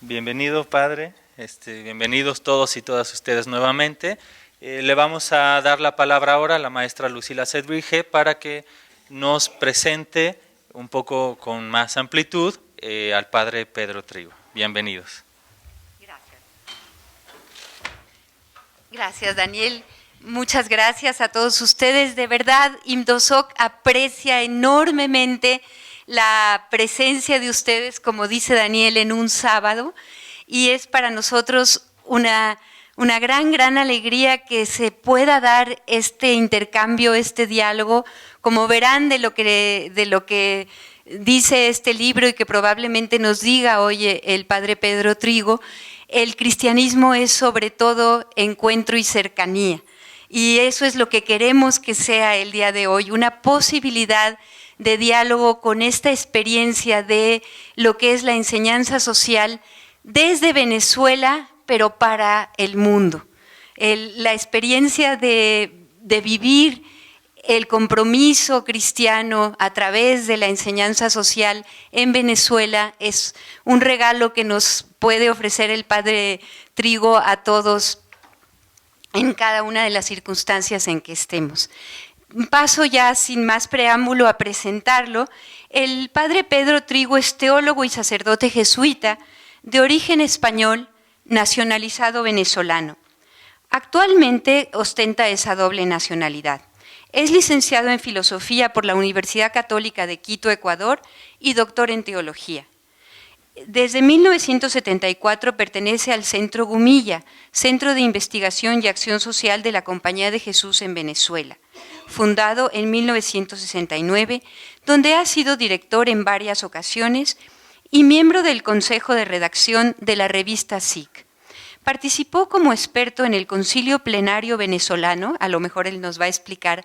Bienvenido, Padre. Bienvenidos todos y todas ustedes nuevamente. Le vamos a dar la palabra ahora a la maestra Lucila Sedbrige para que nos presente un poco con más amplitud al Padre Pedro Trigo. Bienvenidos. Gracias. Gracias, Daniel. Muchas gracias a todos ustedes. De verdad, IMDOSOC aprecia enormemente la presencia de ustedes, como dice Daniel, en un sábado, y es para nosotros una gran alegría que se pueda dar este intercambio, este diálogo. Como verán de lo que dice este libro y que probablemente nos diga hoy el Padre Pedro Trigo, el cristianismo es sobre todo encuentro y cercanía. Y eso es lo que queremos que sea el día de hoy, una posibilidad de diálogo con esta experiencia de lo que es la enseñanza social desde Venezuela, pero para el mundo. La experiencia de vivir el compromiso cristiano a través de la enseñanza social en Venezuela es un regalo que nos puede ofrecer el Padre Trigo a todos en cada una de las circunstancias en que estemos. Paso ya sin más preámbulo a presentarlo. El Padre Pedro Trigo es teólogo y sacerdote jesuita de origen español, nacionalizado venezolano. Actualmente ostenta esa doble nacionalidad. Es licenciado en Filosofía por la Universidad Católica de Quito, Ecuador, y doctor en Teología. Desde 1974 pertenece al Centro Gumilla, Centro de Investigación y Acción Social de la Compañía de Jesús en Venezuela, fundado en 1969, donde ha sido director en varias ocasiones y miembro del Consejo de Redacción de la revista SIC. Participó como experto en el Concilio Plenario Venezolano, a lo mejor él nos va a explicar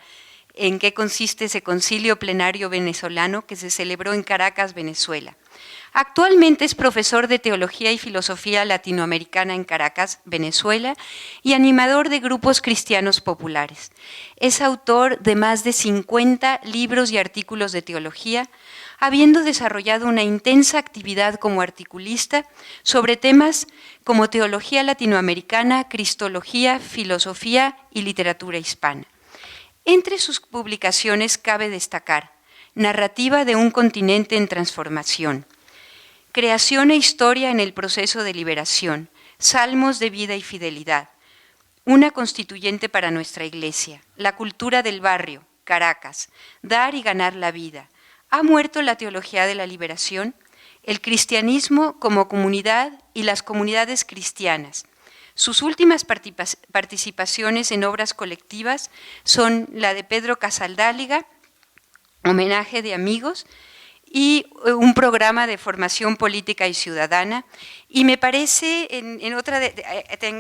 en qué consiste ese Concilio Plenario Venezolano que se celebró en Caracas, Venezuela. Actualmente es profesor de Teología y Filosofía Latinoamericana en Caracas, Venezuela, y animador de grupos cristianos populares. Es autor de más de 50 libros y artículos de teología, habiendo desarrollado una intensa actividad como articulista sobre temas como teología latinoamericana, cristología, filosofía y literatura hispana. Entre sus publicaciones cabe destacar Narrativa de un continente en transformación, Creación e historia en el proceso de liberación, Salmos de vida y fidelidad, Una constituyente para nuestra iglesia, La cultura del barrio, Caracas, Dar y ganar la vida, ¿Ha muerto la teología de la liberación? El cristianismo como comunidad y las comunidades cristianas. Sus últimas participaciones en obras colectivas son la de Pedro Casaldáliga, Homenaje de amigos, y un programa de formación política y ciudadana. Y me parece,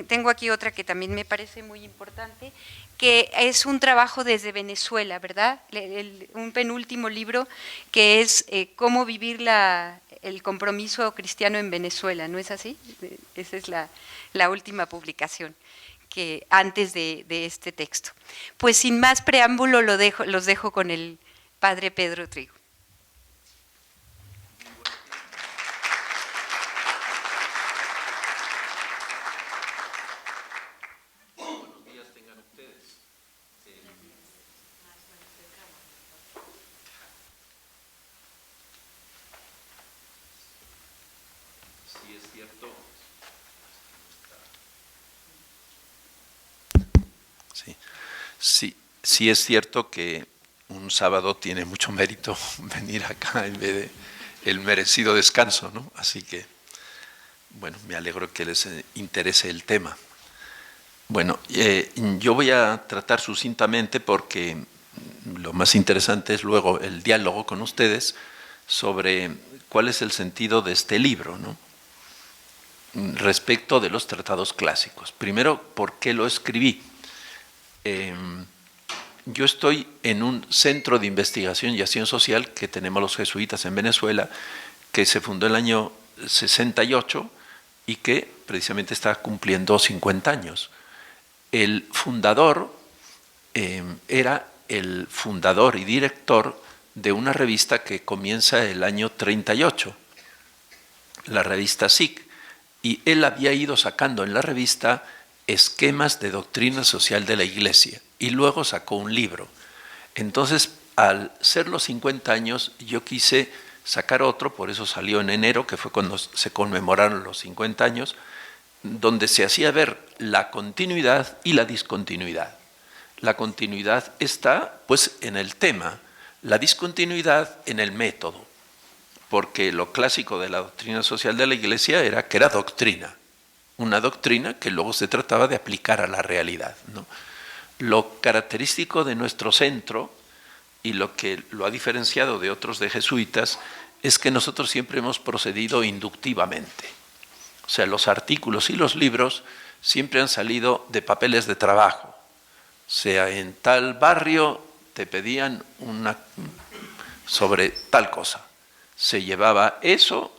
tengo aquí otra que también me parece muy importante, que es un trabajo desde Venezuela, ¿verdad? Un penúltimo libro que es Cómo vivir el compromiso cristiano en Venezuela, ¿no es así? Esa es la última publicación que antes de este texto. Pues sin más preámbulo los dejo con el Padre Pedro Trigo. Sí es cierto que un sábado tiene mucho mérito venir acá en vez de el merecido descanso, ¿no? Así que, bueno, me alegro que les interese el tema. Bueno, yo voy a tratar sucintamente porque lo más interesante es luego el diálogo con ustedes sobre cuál es el sentido de este libro, ¿no? Respecto de los tratados clásicos. Primero, ¿por qué lo escribí? Yo estoy en un centro de investigación y acción social que tenemos los jesuitas en Venezuela, que se fundó en el año 68 y que precisamente está cumpliendo 50 años. El fundador era el fundador y director de una revista que comienza el año 38, la revista SIC, y él había ido sacando en la revista esquemas de doctrina social de la Iglesia y luego sacó un libro. Entonces, al ser los 50 años, yo quise sacar otro, por eso salió en enero, que fue cuando se conmemoraron los 50 años, donde se hacía ver la continuidad y la discontinuidad. La continuidad está, pues, en el tema, la discontinuidad en el método, porque lo clásico de la doctrina social de la Iglesia era que era doctrina, una doctrina que luego se trataba de aplicar a la realidad, ¿no? Lo característico de nuestro centro y lo que lo ha diferenciado de otros de jesuitas es que nosotros siempre hemos procedido inductivamente. O sea, los artículos y los libros siempre han salido de papeles de trabajo. O sea, en tal barrio te pedían una sobre tal cosa. Se llevaba eso,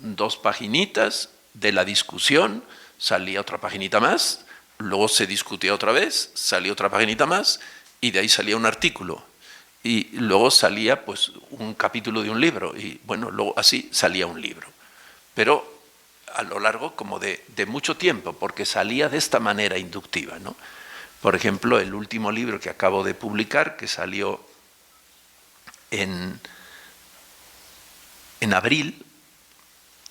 2 paginitas de la discusión, salía otra paginita más, luego se discutía otra vez, salía otra paginita más y de ahí salía un artículo. Y luego salía pues un capítulo de un libro y bueno, luego así salía un libro. Pero a lo largo como de mucho tiempo, porque salía de esta manera inductiva, ¿no? Por ejemplo, el último libro que acabo de publicar, que salió en abril,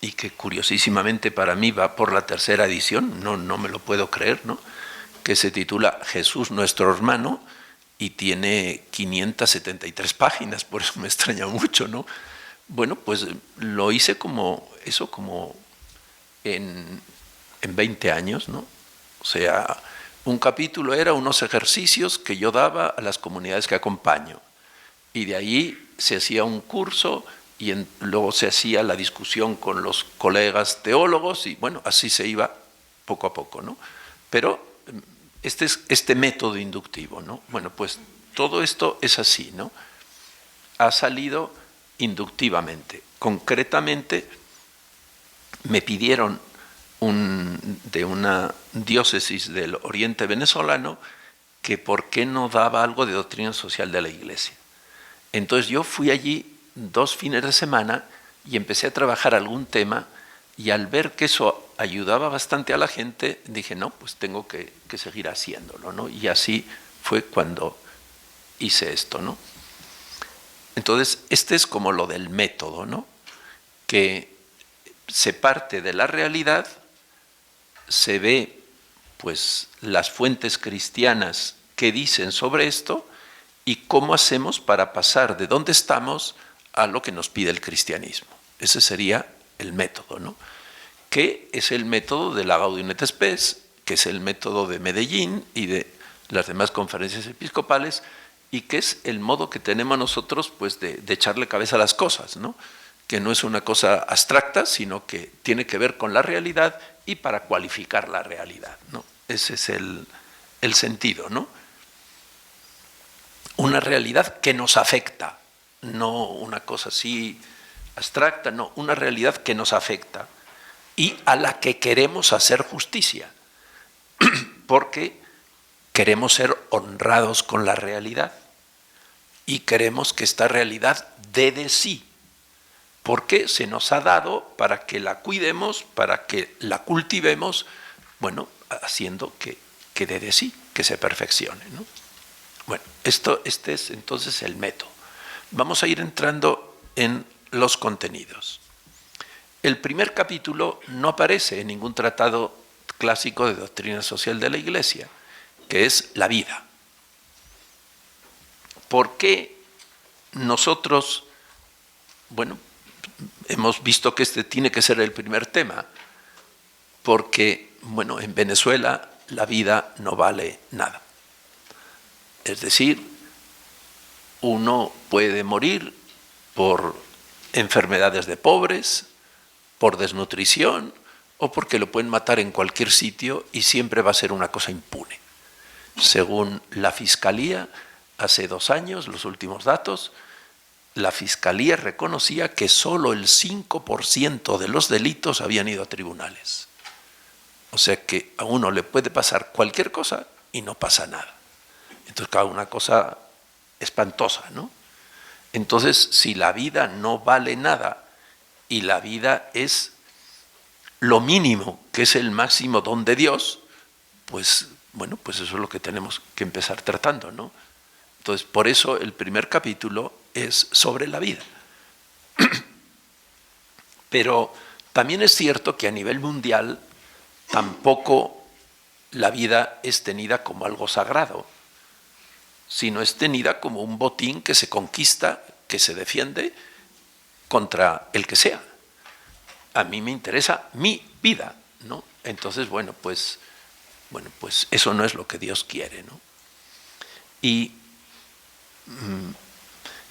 y que curiosísimamente para mí va por la 3ª edición, no me lo puedo creer, ¿no? Que se titula Jesús nuestro hermano, y tiene 573 páginas, por eso me extraña mucho, ¿no? Bueno, pues lo hice como en 20 años, ¿no? O sea, un capítulo era unos ejercicios que yo daba a las comunidades que acompaño, y de ahí se hacía un curso, y luego se hacía la discusión con los colegas teólogos, y bueno, así se iba poco a poco, ¿no? Pero este es este método inductivo, ¿no? Bueno, pues todo esto es así, ¿no? Ha salido inductivamente. Concretamente, me pidieron de una diócesis del oriente venezolano que por qué no daba algo de doctrina social de la Iglesia. Entonces yo fui allí 2 fines de semana y empecé a trabajar algún tema, y al ver que eso ayudaba bastante a la gente, dije, no, pues tengo que seguir haciéndolo, ¿no? Y así fue cuando hice esto, ¿no? Entonces, este es como lo del método, ¿no? Que se parte de la realidad, se ve, pues, las fuentes cristianas que dicen sobre esto y cómo hacemos para pasar de donde estamos a lo que nos pide el cristianismo. Ese sería el método, ¿no? Que es el método de la Gaudium et Spes, que es el método de Medellín y de las demás conferencias episcopales, y que es el modo que tenemos nosotros pues de echarle cabeza a las cosas, ¿no? Que no es una cosa abstracta, sino que tiene que ver con la realidad y para cualificar la realidad, ¿no? Ese es el sentido, ¿no? Una realidad que nos afecta, no una cosa así abstracta, no, una realidad que nos afecta y a la que queremos hacer justicia, porque queremos ser honrados con la realidad y queremos que esta realidad dé de sí, porque se nos ha dado para que la cuidemos, para que la cultivemos, bueno, haciendo que dé de sí, que se perfeccione, ¿no? Bueno, este es entonces el método. Vamos a ir entrando en los contenidos. El primer capítulo no aparece en ningún tratado clásico de doctrina social de la Iglesia, que es la vida. ¿Por qué nosotros, bueno, hemos visto que este tiene que ser el primer tema? Porque, bueno, en Venezuela la vida no vale nada. Es decir, uno puede morir por enfermedades de pobres, por desnutrición o porque lo pueden matar en cualquier sitio y siempre va a ser una cosa impune. Según la Fiscalía, hace 2 años, los últimos datos, la Fiscalía reconocía que solo el 5% de los delitos habían ido a tribunales. O sea que a uno le puede pasar cualquier cosa y no pasa nada. Entonces, claro, una cosa espantosa, ¿no? Entonces, si la vida no vale nada y la vida es lo mínimo, que es el máximo don de Dios, pues bueno, pues eso es lo que tenemos que empezar tratando, ¿no? Entonces, por eso el primer capítulo es sobre la vida. Pero también es cierto que a nivel mundial tampoco la vida es tenida como algo sagrado, sino es tenida como un botín que se conquista, que se defiende contra el que sea. A mí me interesa mi vida, ¿no? Entonces, bueno, pues eso no es lo que Dios quiere, ¿no? Y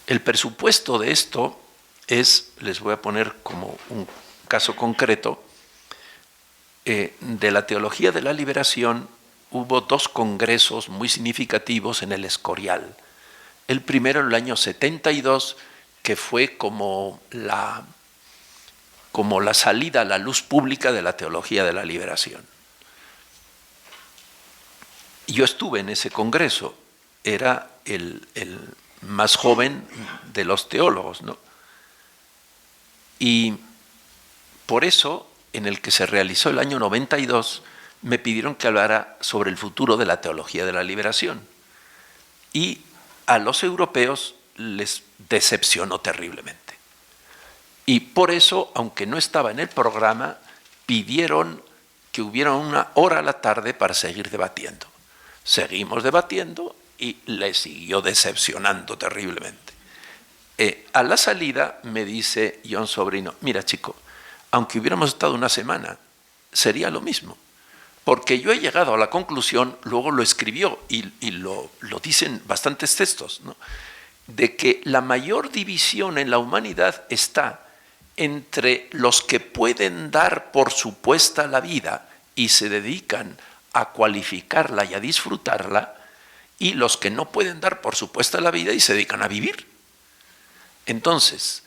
el presupuesto de esto es, les voy a poner como un caso concreto, de la teología de la liberación hubo 2 congresos muy significativos en el Escorial. El primero en el año 72, que fue como la salida a la luz pública de la teología de la liberación. Yo estuve en ese congreso, era el más joven de los teólogos, ¿no? Y por eso, en el que se realizó el año 92, me pidieron que hablara sobre el futuro de la teología de la liberación. Y a los europeos les decepcionó terriblemente. Y por eso, aunque no estaba en el programa, pidieron que hubiera 1 hora a la tarde para seguir debatiendo. Seguimos debatiendo y les siguió decepcionando terriblemente. A la salida me dice John Sobrino, mira chico, aunque hubiéramos estado 1 semana, sería lo mismo. Porque yo he llegado a la conclusión, luego lo escribió y lo dicen bastantes textos, ¿no?, de que la mayor división en la humanidad está entre los que pueden dar por supuesta la vida y se dedican a cualificarla y a disfrutarla, y los que no pueden dar por supuesta la vida y se dedican a vivir. Entonces,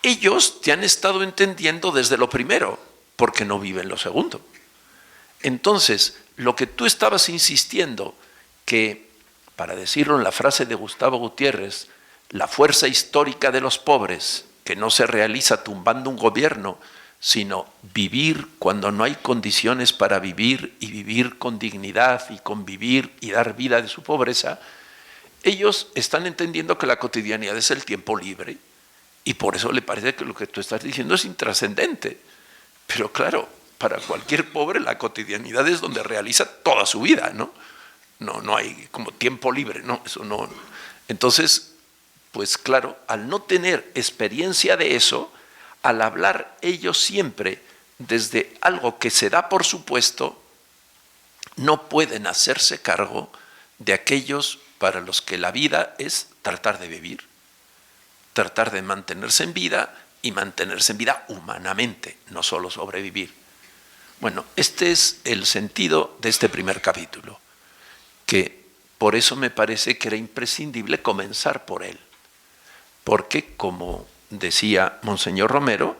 ellos te han estado entendiendo desde lo primero, porque no viven lo segundo. Entonces, lo que tú estabas insistiendo, que, para decirlo en la frase de Gustavo Gutiérrez, la fuerza histórica de los pobres, que no se realiza tumbando un gobierno, sino vivir cuando no hay condiciones para vivir y vivir con dignidad y convivir y dar vida de su pobreza, ellos están entendiendo que la cotidianidad es el tiempo libre y por eso le parece que lo que tú estás diciendo es intrascendente. Pero claro, para cualquier pobre la cotidianidad es donde realiza toda su vida, ¿no? No hay como tiempo libre, ¿no? Eso no. Entonces, pues claro, al no tener experiencia de eso, al hablar ellos siempre desde algo que se da por supuesto, no pueden hacerse cargo de aquellos para los que la vida es tratar de vivir, tratar de mantenerse en vida y mantenerse en vida humanamente, no solo sobrevivir. Bueno, este es el sentido de este primer capítulo, que por eso me parece que era imprescindible comenzar por él, porque como decía Monseñor Romero,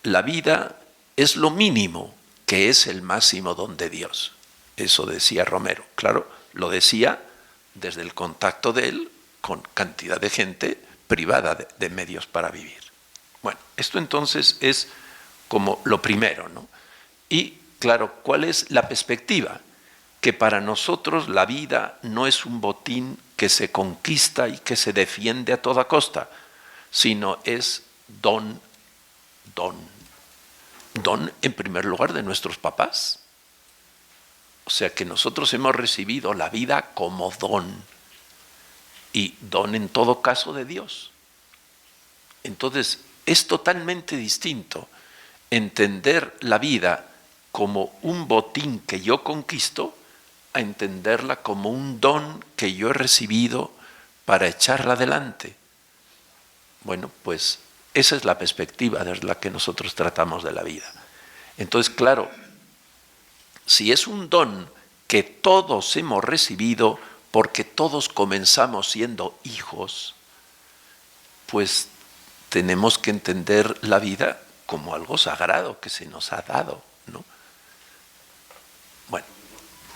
la vida es lo mínimo que es el máximo don de Dios. Eso decía Romero. Claro, lo decía desde el contacto de él con cantidad de gente privada de medios para vivir. Bueno, esto entonces es como lo primero, ¿no? Y claro, ¿cuál es la perspectiva? Que para nosotros la vida no es un botín que se conquista y que se defiende a toda costa, sino es don en primer lugar de nuestros papás. O sea que nosotros hemos recibido la vida como don, y don en todo caso de Dios. Entonces es totalmente distinto entender la vida como un botín que yo conquisto a entenderla como un don que yo he recibido para echarla adelante. Bueno, pues esa es la perspectiva desde la que nosotros tratamos de la vida. Entonces, claro, si es un don que todos hemos recibido porque todos comenzamos siendo hijos, pues tenemos que entender la vida como algo sagrado que se nos ha dado, ¿no? Bueno,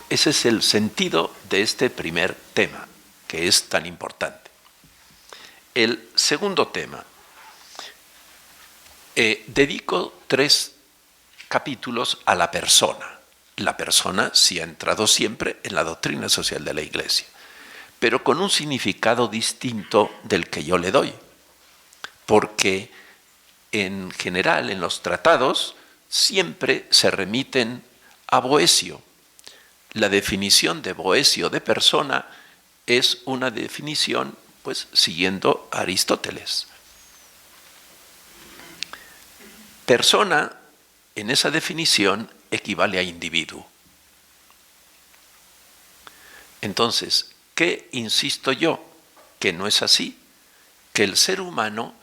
ese es el sentido de este primer tema, que es tan importante. El segundo tema, dedico 3 capítulos a la persona. La persona sí ha entrado siempre en la doctrina social de la Iglesia, pero con un significado distinto del que yo le doy, porque en general en los tratados siempre se remiten a Boecio. La definición de Boecio de persona es una definición, pues, siguiendo a Aristóteles. Persona, en esa definición, equivale a individuo. Entonces, ¿qué insisto yo? Que no es así, que el ser humano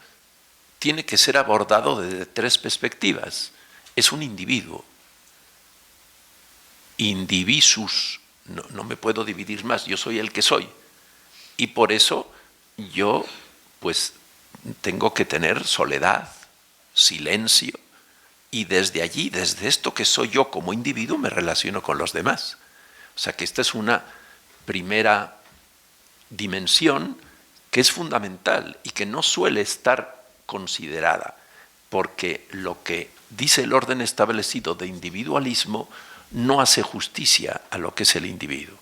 tiene que ser abordado desde tres perspectivas. Es un individuo. Indivisus, no me puedo dividir más, yo soy el que soy. Y por eso yo, pues, tengo que tener soledad, silencio, y desde allí, desde esto que soy yo como individuo, me relaciono con los demás. O sea que esta es una primera dimensión que es fundamental y que no suele estar considerada, porque lo que dice el orden establecido de individualismo no hace justicia a lo que es el individuo.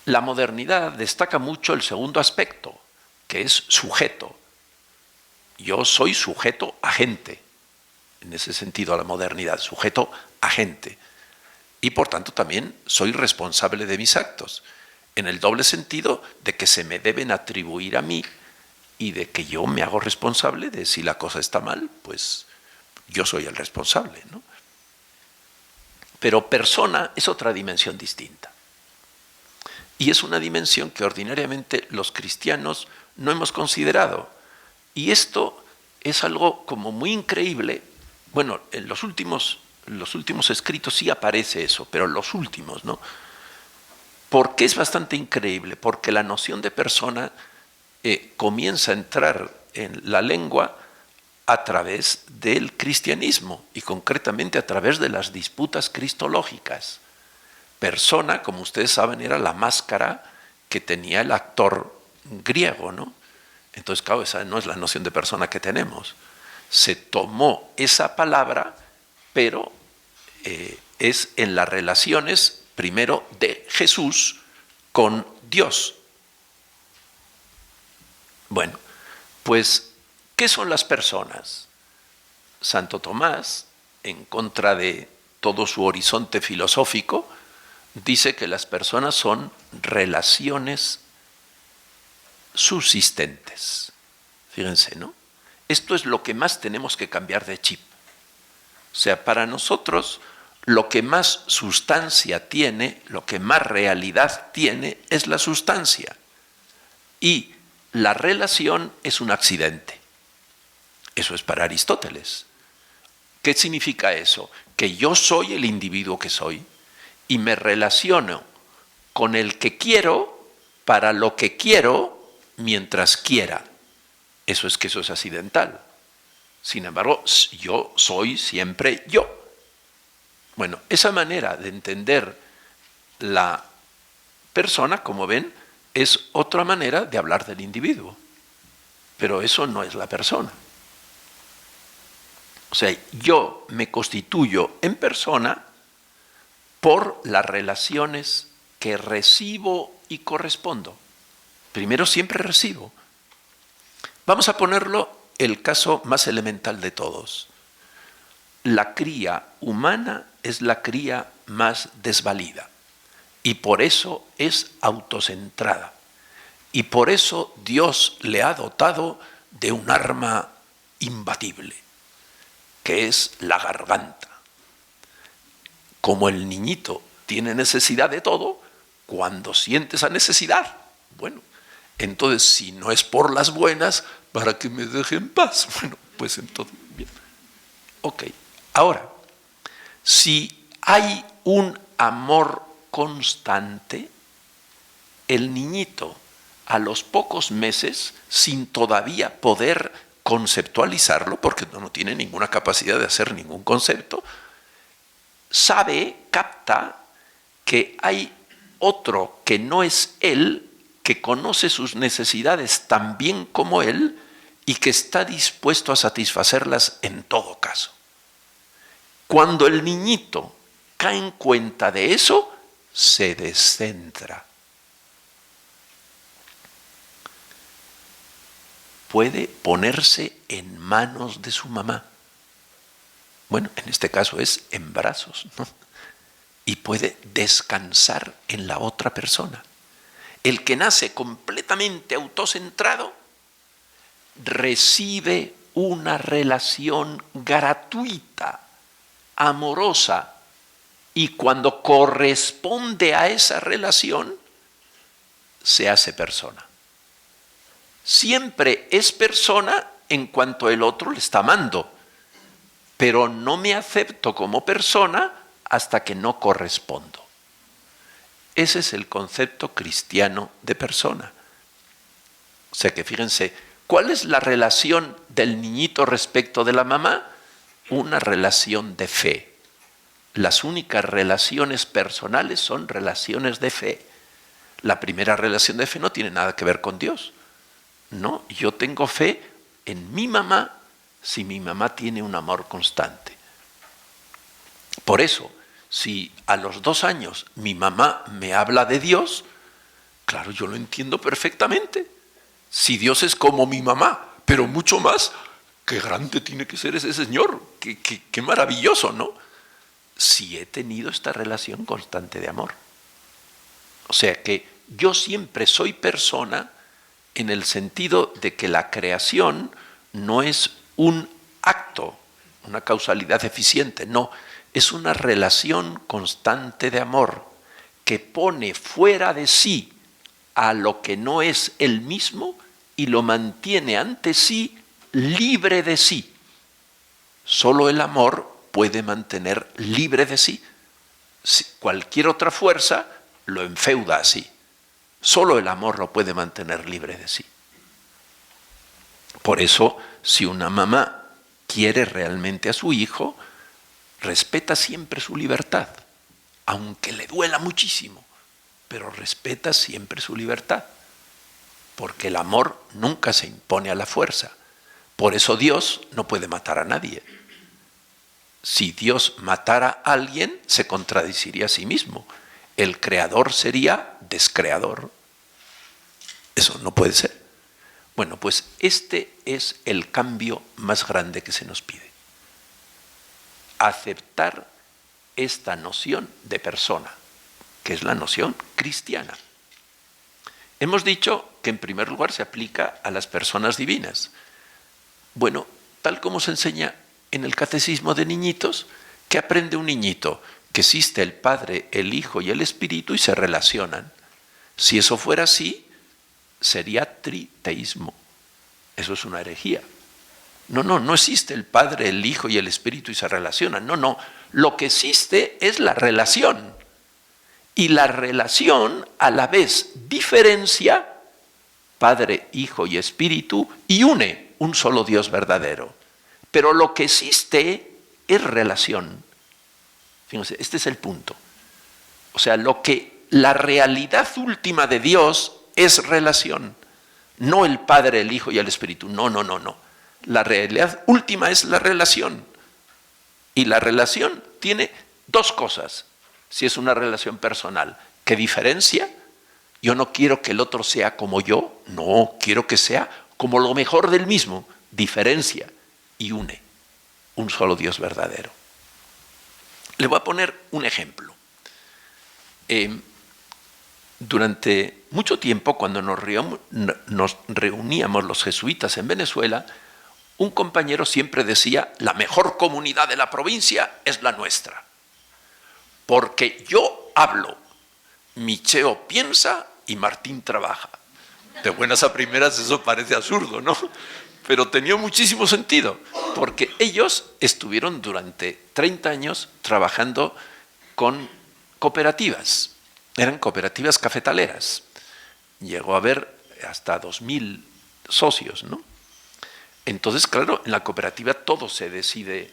La modernidad destaca mucho el segundo aspecto, que es sujeto. Yo soy sujeto agente, en ese sentido la modernidad, sujeto agente. Y por tanto también soy responsable de mis actos, en el doble sentido de que se me deben atribuir a mí y de que yo me hago responsable de si la cosa está mal, pues yo soy el responsable, ¿no? Pero persona es otra dimensión distinta. Y es una dimensión que ordinariamente los cristianos no hemos considerado. Y esto es algo como muy increíble. Bueno, en los últimos escritos sí aparece eso, pero en los últimos, ¿no? ¿Por qué es bastante increíble? Porque la noción de persona comienza a entrar en la lengua a través del cristianismo y concretamente a través de las disputas cristológicas. Persona, como ustedes saben, era la máscara que tenía el actor griego, ¿no? Entonces, claro, esa no es la noción de persona que tenemos. Se tomó esa palabra, pero es en las relaciones, primero, de Jesús con Dios. Bueno, pues, ¿qué son las personas? Santo Tomás, en contra de todo su horizonte filosófico, dice que las personas son relaciones subsistentes. Fíjense, ¿no? Esto es lo que más tenemos que cambiar de chip. O sea, para nosotros lo que más sustancia tiene, lo que más realidad tiene, es la sustancia. Y la relación es un accidente. Eso es para Aristóteles. ¿Qué significa eso? Que yo soy el individuo que soy y me relaciono con el que quiero para lo que quiero mientras quiera. Eso es accidental. Sin embargo, yo soy siempre yo. Bueno, esa manera de entender la persona, como ven, es otra manera de hablar del individuo. Pero eso no es la persona. O sea, yo me constituyo en persona por las relaciones que recibo y correspondo. Primero siempre recibo. Vamos a ponerlo el caso más elemental de todos. La cría humana es la cría más desvalida y por eso es autocentrada. Y por eso Dios le ha dotado de un arma imbatible, que es la garganta. Como el niñito tiene necesidad de todo, cuando siente esa necesidad, bueno, entonces si no es por las buenas, para que me deje en paz. Bueno, pues entonces, bien. Ok, ahora, si hay un amor constante, el niñito a los pocos meses, sin todavía poder conceptualizarlo, porque no tiene ninguna capacidad de hacer ningún concepto, sabe, capta que hay otro que no es él, que conoce sus necesidades tan bien como él y que está dispuesto a satisfacerlas en todo caso. Cuando el niñito cae en cuenta de eso, se descentra. Puede ponerse en manos de su mamá. Bueno, en este caso es en brazos, ¿no? Y puede descansar en la otra persona. El que nace completamente autocentrado recibe una relación gratuita, amorosa, y cuando corresponde a esa relación, se hace persona. Siempre es persona en cuanto el otro le está amando, pero no me acepto como persona hasta que no correspondo. Ese es el concepto cristiano de persona. O sea que fíjense, ¿cuál es la relación del niñito respecto de la mamá? Una relación de fe. Las únicas relaciones personales son relaciones de fe. La primera relación de fe no tiene nada que ver con Dios. No, yo tengo fe en mi mamá si mi mamá tiene un amor constante. Por eso, si a los 2 años mi mamá me habla de Dios, claro, yo lo entiendo perfectamente. Si Dios es como mi mamá, pero mucho más, qué grande tiene que ser ese Señor, qué maravilloso, ¿no? Si he tenido esta relación constante de amor. O sea que yo siempre soy persona en el sentido de que la creación no es un acto, una causalidad eficiente, no, es una relación constante de amor que pone fuera de sí a lo que no es él mismo y lo mantiene ante sí libre de sí. Solo el amor puede mantener libre de sí. Cualquier otra fuerza lo enfeuda así. Solo el amor lo puede mantener libre de sí. Por eso, si una mamá quiere realmente a su hijo, respeta siempre su libertad, aunque le duela muchísimo, pero respeta siempre su libertad, porque el amor nunca se impone a la fuerza. Por eso Dios no puede matar a nadie. Si Dios matara a alguien, se contradeciría a sí mismo. El creador sería descreador. Eso no puede ser. Bueno, pues este es el cambio más grande que se nos pide. Aceptar esta noción de persona, que es la noción cristiana. Hemos dicho que en primer lugar se aplica a las personas divinas. Bueno, tal como se enseña en el catecismo de niñitos, ¿qué aprende un niñito? Que existe el Padre, el Hijo y el Espíritu y se relacionan. Si eso fuera así, sería triteísmo. Eso es una herejía. No existe el Padre, el Hijo y el Espíritu y se relacionan. No, lo que existe es la relación. Y la relación a la vez diferencia Padre, Hijo y Espíritu y une un solo Dios verdadero. Pero lo que existe es relación. Fíjense, este es el punto. O sea, la realidad última de Dios es relación. No el Padre, el Hijo y el Espíritu. No. La realidad última es la relación. Y la relación tiene 2 cosas. Si es una relación personal, que diferencia. Yo no quiero que el otro sea como yo. No, quiero que sea como lo mejor del mismo. Diferencia y une. Un solo Dios verdadero. Le voy a poner un ejemplo. Durante mucho tiempo, cuando nos reuníamos los jesuitas en Venezuela, un compañero siempre decía, la mejor comunidad de la provincia es la nuestra. Porque yo hablo, Micheo piensa y Martín trabaja. De buenas a primeras eso parece absurdo, ¿no? Pero tenía muchísimo sentido, porque ellos estuvieron durante 30 años trabajando con cooperativas. Eran cooperativas cafetaleras. Llegó a haber hasta 2.000 socios, ¿no? Entonces, claro, en la cooperativa todo se decide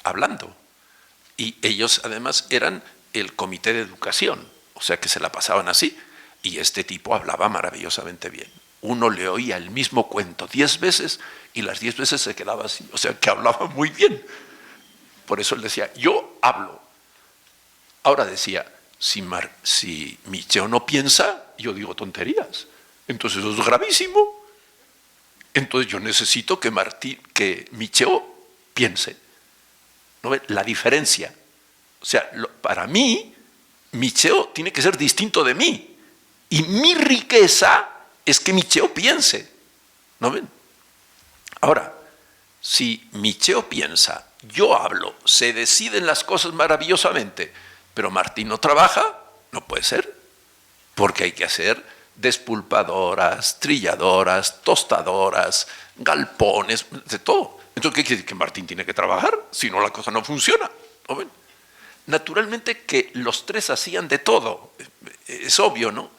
hablando. Y ellos además eran el comité de educación, o sea que se la pasaban así. Y este tipo hablaba maravillosamente bien. Uno le oía el mismo cuento 10 veces y las 10 veces se quedaba así, o sea que hablaba muy bien. Por eso él decía, yo hablo. Ahora decía, si Micheo no piensa, yo digo tonterías. Entonces eso es gravísimo. Entonces yo necesito que Micheo piense. ¿No ven? La diferencia. O sea, para mí, Micheo tiene que ser distinto de mí. Y mi riqueza es que Micheo piense. ¿No ven? Ahora, si Micheo piensa, yo hablo, se deciden las cosas maravillosamente, pero Martín no trabaja, no puede ser. Porque hay que hacer despulpadoras, trilladoras, tostadoras, galpones, de todo. Entonces, ¿qué quiere decir? Que Martín tiene que trabajar, si no la cosa no funciona. ¿No ven? Naturalmente que los tres hacían de todo, es obvio, ¿no?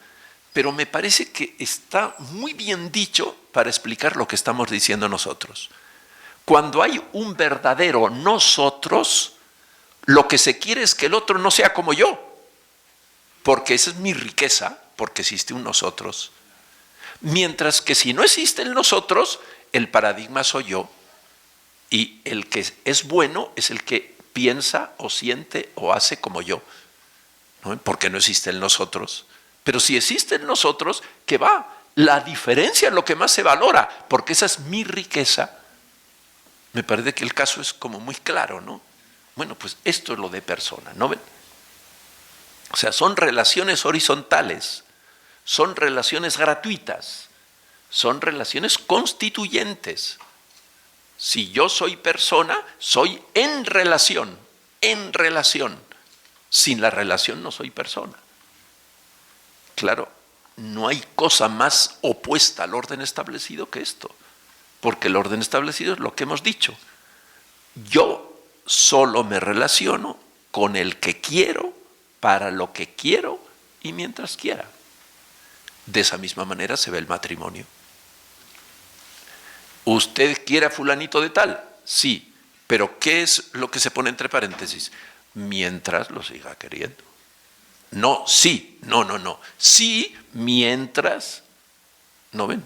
Pero me parece que está muy bien dicho para explicar lo que estamos diciendo nosotros. Cuando hay un verdadero nosotros, lo que se quiere es que el otro no sea como yo, porque esa es mi riqueza, porque existe un nosotros. Mientras que si no existe el nosotros, el paradigma soy yo, y el que es bueno es el que piensa o siente o hace como yo, ¿no? Porque no existe el nosotros. Pero si existe el nosotros, ¿qué va? La diferencia es lo que más se valora, porque esa es mi riqueza. Me parece que el caso es como muy claro, ¿no? Bueno, pues esto es lo de persona, ¿no ven? O sea, son relaciones horizontales, son relaciones gratuitas, son relaciones constituyentes. Si yo soy persona, soy en relación, en relación. Sin la relación no soy persona. Claro, no hay cosa más opuesta al orden establecido que esto, porque el orden establecido es lo que hemos dicho. Yo solo me relaciono con el que quiero, para lo que quiero y mientras quiera. De esa misma manera se ve el matrimonio. ¿Usted quiere a fulanito de tal? Sí, pero ¿qué es lo que se pone entre paréntesis? Mientras lo siga queriendo. No, sí, no. Sí, mientras, ¿no ven?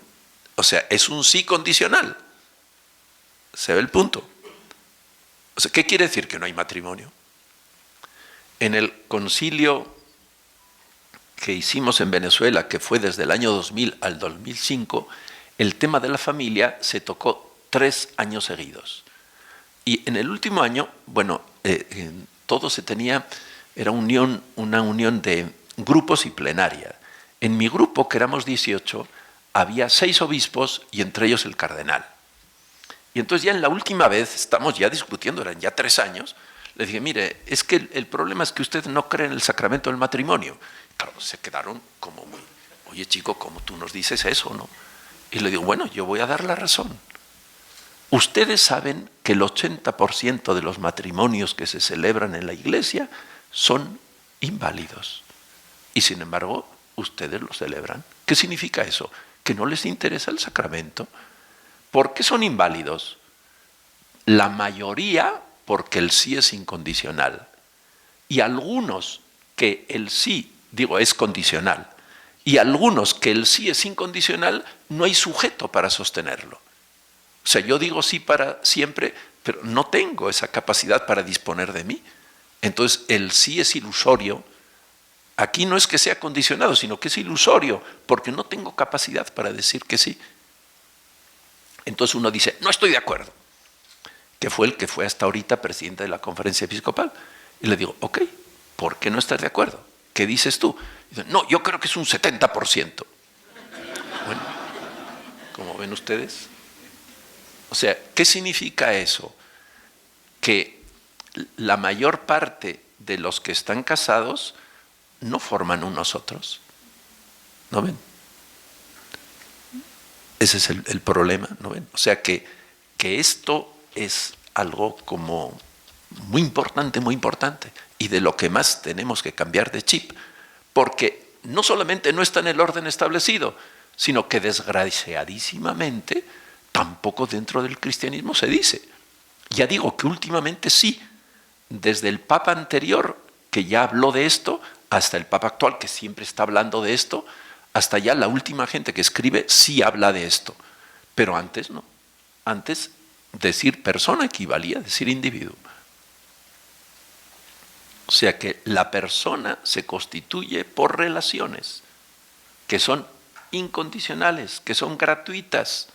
O sea, es un sí condicional. ¿Se ve el punto? O sea, ¿qué quiere decir que no hay matrimonio? En el concilio que hicimos en Venezuela, que fue desde el año 2000 al 2005, el tema de la familia se tocó 3 años seguidos. Y en el último año, bueno, todo se tenía, era una unión de grupos y plenaria. En mi grupo, que éramos 18, había 6 obispos y entre ellos el cardenal. Y entonces ya en la última vez, estamos ya discutiendo, eran ya 3 años, le dije, mire, es que el problema es que usted no cree en el sacramento del matrimonio. Claro, se quedaron como muy, oye chico, ¿cómo tú nos dices eso, no? Y le digo, bueno, yo voy a dar la razón. Ustedes saben que el 80% de los matrimonios que se celebran en la iglesia son inválidos. Y sin embargo, ustedes lo celebran. ¿Qué significa eso? Que no les interesa el sacramento. ¿Por qué son inválidos? La mayoría porque el sí es incondicional. Y algunos que el sí, es condicional. Y algunos que el sí es incondicional, no hay sujeto para sostenerlo. O sea, yo digo sí para siempre, pero no tengo esa capacidad para disponer de mí. Entonces, el sí es ilusorio. Aquí no es que sea condicionado, sino que es ilusorio, porque no tengo capacidad para decir que sí. Entonces uno dice, no estoy de acuerdo, que fue el que fue hasta ahorita presidente de la conferencia episcopal. Y le digo, ok, ¿por qué no estás de acuerdo? ¿Qué dices tú? Y dice, no, yo creo que es un 70%. Bueno, como ven ustedes. O sea, ¿qué significa eso? Que la mayor parte de los que están casados no forman un nosotros. ¿No ven? Ese es el problema, ¿no ven? O sea que esto es algo como muy importante, y de lo que más tenemos que cambiar de chip, porque no solamente no está en el orden establecido, sino que desgraciadísimamente tampoco dentro del cristianismo se dice. Ya digo que últimamente sí, desde el Papa anterior, que ya habló de esto, hasta el Papa actual, que siempre está hablando de esto, hasta ya la última gente que escribe sí habla de esto, pero antes no. Antes decir persona equivalía a decir individuo. O sea que la persona se constituye por relaciones que son incondicionales, que son gratuitas,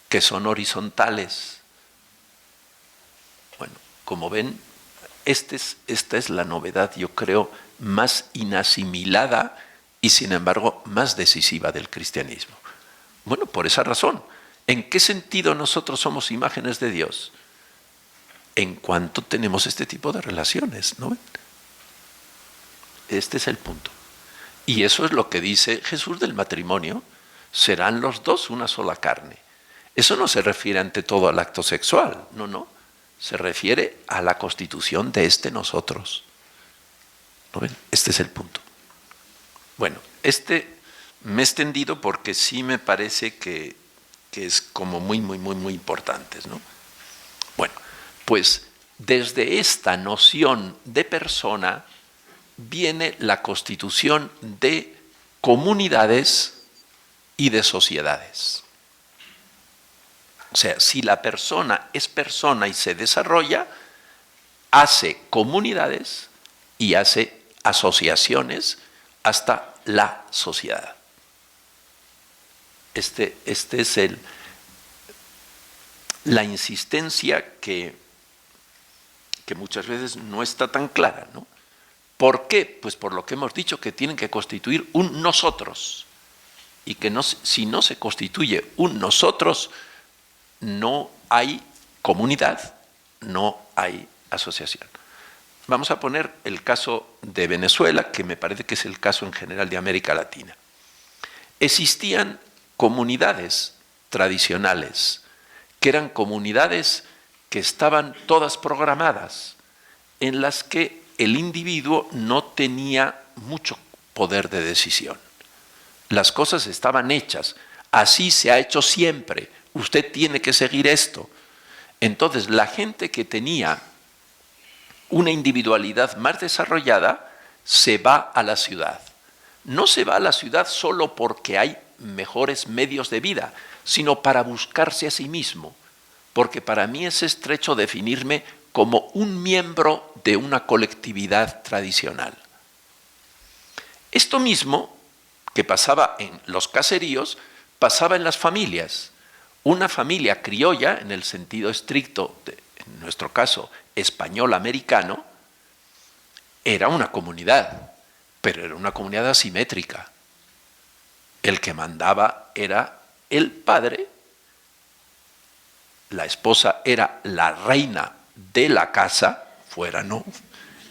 que son horizontales. Bueno, como ven, esta es la novedad, yo creo, más inasimilada y sin embargo más decisiva del cristianismo. Bueno, por esa razón, ¿en qué sentido nosotros somos imágenes de Dios? En cuanto tenemos este tipo de relaciones, ¿no? Este es el punto. Y eso es lo que dice Jesús del matrimonio. Serán los dos una sola carne. Eso no se refiere ante todo al acto sexual, no. Se refiere a la constitución de nosotros. ¿No ven? Este es el punto. Bueno, me he extendido porque sí me parece que es como muy importante, ¿no? Bueno, pues desde esta noción de persona viene la constitución de comunidades y de sociedades. O sea, si la persona es persona y se desarrolla, hace comunidades y hace asociaciones hasta la sociedad. Este es la insistencia que muchas veces no está tan clara, ¿no? ¿Por qué? Pues por lo que hemos dicho, que tienen que constituir un nosotros. Y que si no se constituye un nosotros, no hay comunidad, no hay asociación. Vamos a poner el caso de Venezuela, que me parece que es el caso en general de América Latina. Existían comunidades tradicionales, que eran comunidades que estaban todas programadas, en las que el individuo no tenía mucho poder de decisión. Las cosas estaban hechas, así se ha hecho siempre, usted tiene que seguir esto. Entonces, la gente que tenía una individualidad más desarrollada se va a la ciudad. No se va a la ciudad solo porque hay mejores medios de vida, sino para buscarse a sí mismo, porque para mí es estrecho definirme como un miembro de una colectividad tradicional. Esto mismo que pasaba en los caseríos, pasaba en las familias. Una familia criolla, en el sentido estricto, en nuestro caso, español-americano, era una comunidad, pero era una comunidad asimétrica. El que mandaba era el padre, la esposa era la reina de la casa, fuera no,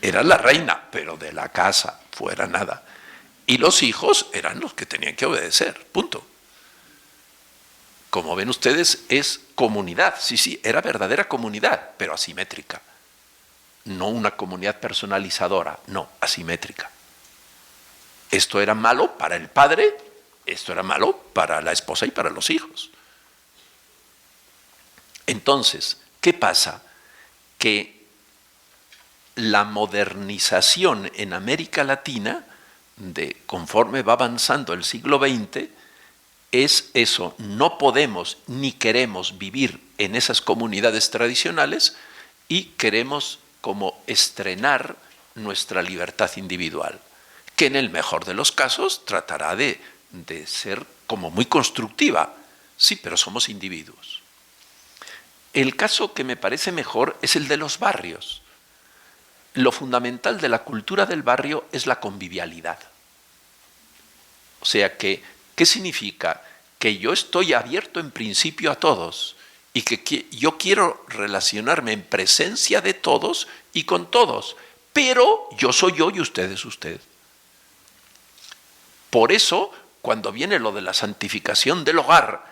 era la reina, pero de la casa, fuera nada. Y los hijos eran los que tenían que obedecer, punto. Como ven ustedes, es comunidad, sí, era verdadera comunidad, pero asimétrica. No una comunidad personalizadora, no, asimétrica. Esto era malo para el padre, esto era malo para la esposa y para los hijos. Entonces, ¿qué pasa? Que la modernización en América Latina, conforme va avanzando el siglo XX, es eso, no podemos ni queremos vivir en esas comunidades tradicionales y queremos como estrenar nuestra libertad individual, que en el mejor de los casos tratará de ser como muy constructiva, sí, pero somos individuos. El caso que me parece mejor es el de los barrios. Lo fundamental de la cultura del barrio es la convivialidad. O sea que, ¿qué significa? Que yo estoy abierto en principio a todos y que yo quiero relacionarme en presencia de todos y con todos, pero yo soy yo y usted es usted. Por eso, cuando viene lo de la santificación del hogar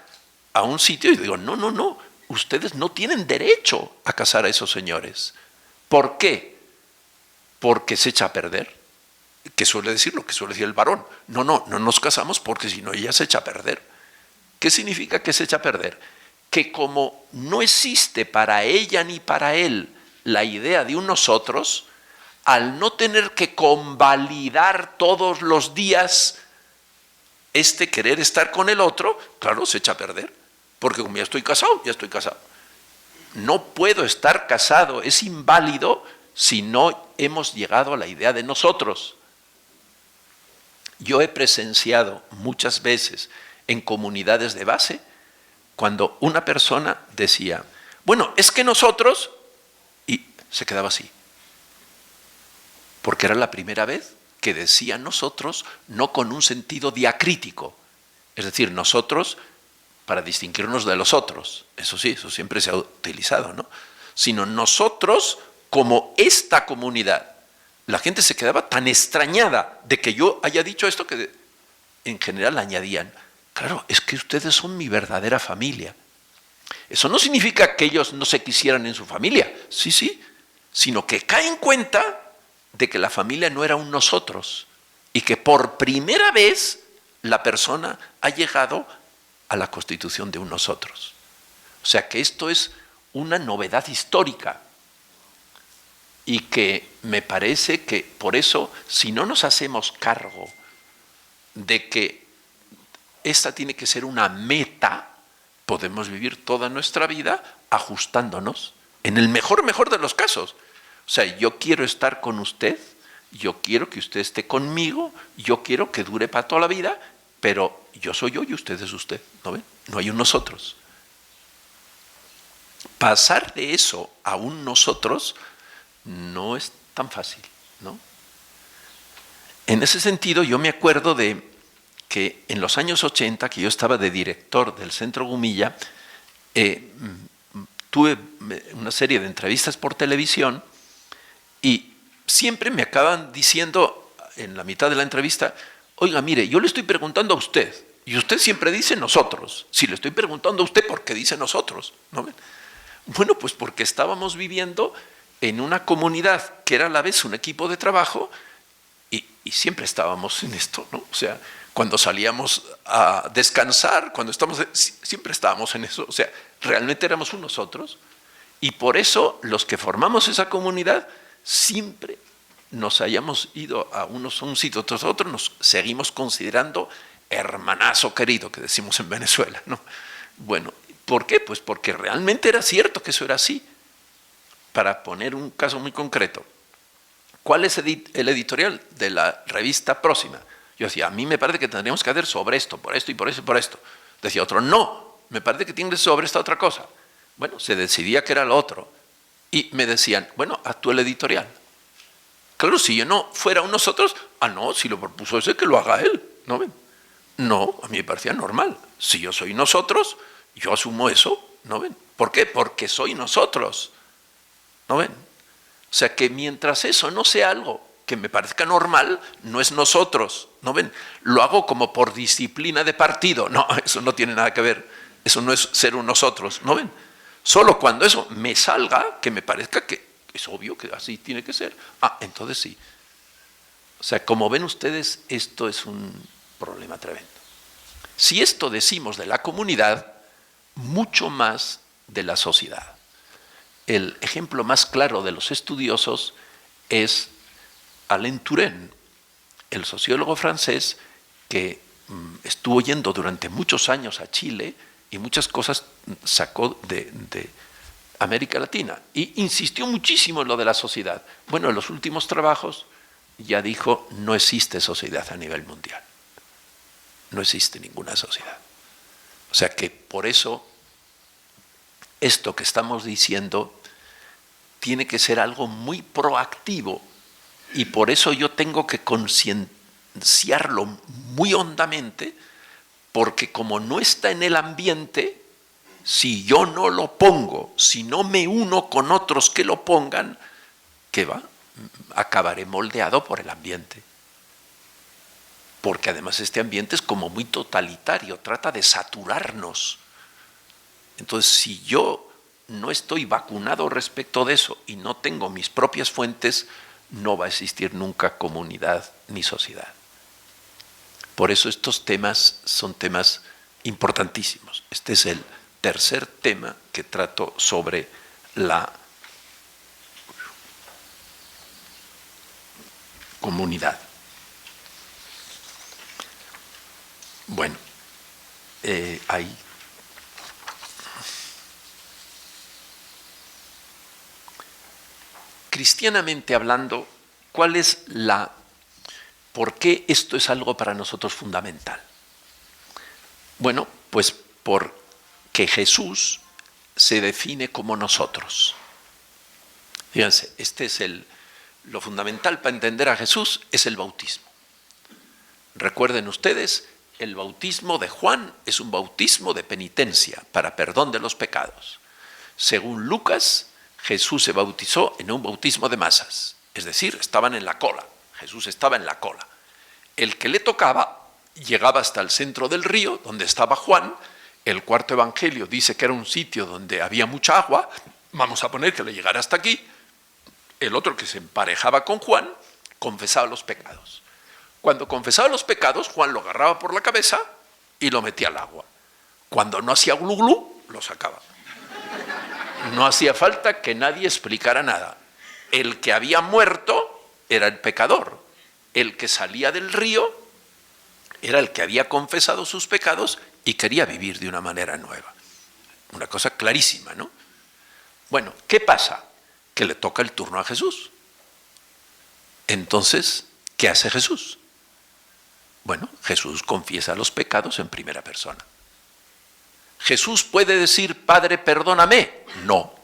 a un sitio, yo digo, no, ustedes no tienen derecho a casar a esos señores. ¿Por qué? Porque se echa a perder. Que suele decir lo que suele decir el varón. No nos casamos porque si no ella se echa a perder. ¿Qué significa que se echa a perder? Que como no existe para ella ni para él la idea de un nosotros, al no tener que convalidar todos los días querer estar con el otro, claro, se echa a perder. Porque como ya estoy casado. No puedo estar casado, es inválido si no hemos llegado a la idea de nosotros. Yo he presenciado muchas veces en comunidades de base cuando una persona decía, bueno, es que nosotros, y se quedaba así, porque era la primera vez que decía nosotros no con un sentido diacrítico, es decir, nosotros para distinguirnos de los otros, eso sí, eso siempre se ha utilizado, ¿no? Sino nosotros como esta comunidad. La gente se quedaba tan extrañada de que yo haya dicho esto que en general añadían, claro, es que ustedes son mi verdadera familia. Eso no significa que ellos no se quisieran en su familia, sí, sino que caen en cuenta de que la familia no era un nosotros y que por primera vez la persona ha llegado a la constitución de un nosotros. O sea que esto es una novedad histórica y que me parece que por eso, si no nos hacemos cargo de que esta tiene que ser una meta, podemos vivir toda nuestra vida ajustándonos, en el mejor de los casos. O sea, yo quiero estar con usted, yo quiero que usted esté conmigo, yo quiero que dure para toda la vida, pero yo soy yo y usted es usted, ¿no ven? No hay un nosotros. Pasar de eso a un nosotros no es tan fácil, ¿no? En ese sentido, yo me acuerdo de que en los años 80, que yo estaba de director del Centro Gumilla, tuve una serie de entrevistas por televisión y siempre me acaban diciendo en la mitad de la entrevista, oiga, mire, yo le estoy preguntando a usted, y usted siempre dice nosotros. Si le estoy preguntando a usted, ¿por qué dice nosotros? ¿No ven? Bueno, pues porque estábamos viviendo en una comunidad que era a la vez un equipo de trabajo y siempre estábamos en esto, ¿no? O sea, cuando salíamos a descansar, siempre estábamos en eso. O sea, realmente éramos un nosotros y por eso los que formamos esa comunidad siempre nos hayamos ido a un sitio tras otro, nos seguimos considerando hermanazo querido, que decimos en Venezuela, ¿no? Bueno, ¿por qué? Pues porque realmente era cierto que eso era así. Para poner un caso muy concreto, ¿cuál es el editorial de la revista Próxima? Yo decía, a mí me parece que tendríamos que hacer sobre esto, por esto y por eso y por esto. Decía otro, no, me parece que tiene sobre esta otra cosa. Bueno, se decidía que era lo otro. Y me decían, bueno, haz tú el editorial. Claro, si yo no fuera un nosotros, no, si lo propuso ese, que lo haga él, ¿no ven? No, a mí me parecía normal. Si yo soy nosotros, yo asumo eso, ¿no ven? ¿Por qué? Porque soy nosotros, ¿no ven? O sea que mientras eso no sea algo que me parezca normal, no es nosotros, ¿no ven? Lo hago como por disciplina de partido, no, eso no tiene nada que ver, eso no es ser un nosotros, ¿no ven? Solo cuando eso me salga, que me parezca que es obvio que así tiene que ser, entonces sí. O sea, como ven ustedes, esto es un problema tremendo. Si esto decimos de la comunidad, mucho más de la sociedad. El ejemplo más claro de los estudiosos es Alain Touraine, el sociólogo francés que estuvo yendo durante muchos años a Chile y muchas cosas sacó de América Latina y insistió muchísimo en lo de la sociedad. Bueno, en los últimos trabajos ya dijo, no existe sociedad a nivel mundial. No existe ninguna sociedad. O sea que por eso esto que estamos diciendo tiene que ser algo muy proactivo y por eso yo tengo que concienciarlo muy hondamente, porque como no está en el ambiente, si yo no lo pongo, si no me uno con otros que lo pongan, ¿qué va? Acabaré moldeado por el ambiente. Porque además este ambiente es como muy totalitario, trata de saturarnos. Entonces, si yo no estoy vacunado respecto de eso y no tengo mis propias fuentes, no va a existir nunca comunidad ni sociedad. Por eso estos temas son temas importantísimos. Este es el tercer tema que trato sobre la comunidad. Bueno, ahí. cristianamente hablando, ¿por qué esto es algo para nosotros fundamental? Bueno, pues porque Jesús se define como nosotros. Fíjense, lo fundamental para entender a Jesús es el bautismo. Recuerden ustedes, el bautismo de Juan es un bautismo de penitencia para perdón de los pecados. Según Lucas, Jesús se bautizó en un bautismo de masas, es decir, estaban en la cola. Jesús estaba en la cola. El que le tocaba llegaba hasta el centro del río, donde estaba Juan. El cuarto evangelio dice que era un sitio donde había mucha agua. Vamos a poner que le llegara hasta aquí. El otro, que se emparejaba con Juan, confesaba los pecados. Cuando confesaba los pecados, Juan lo agarraba por la cabeza y lo metía al agua. Cuando no hacía glu glu, lo sacaba. No hacía falta que nadie explicara nada. El que había muerto era el pecador. El que salía del río era el que había confesado sus pecados y quería vivir de una manera nueva. Una cosa clarísima, ¿no? Bueno, ¿qué pasa? Que le toca el turno a Jesús. Entonces, ¿qué hace Jesús? Bueno, Jesús confiesa los pecados en primera persona. ¿Jesús puede decir, Padre, perdóname? No.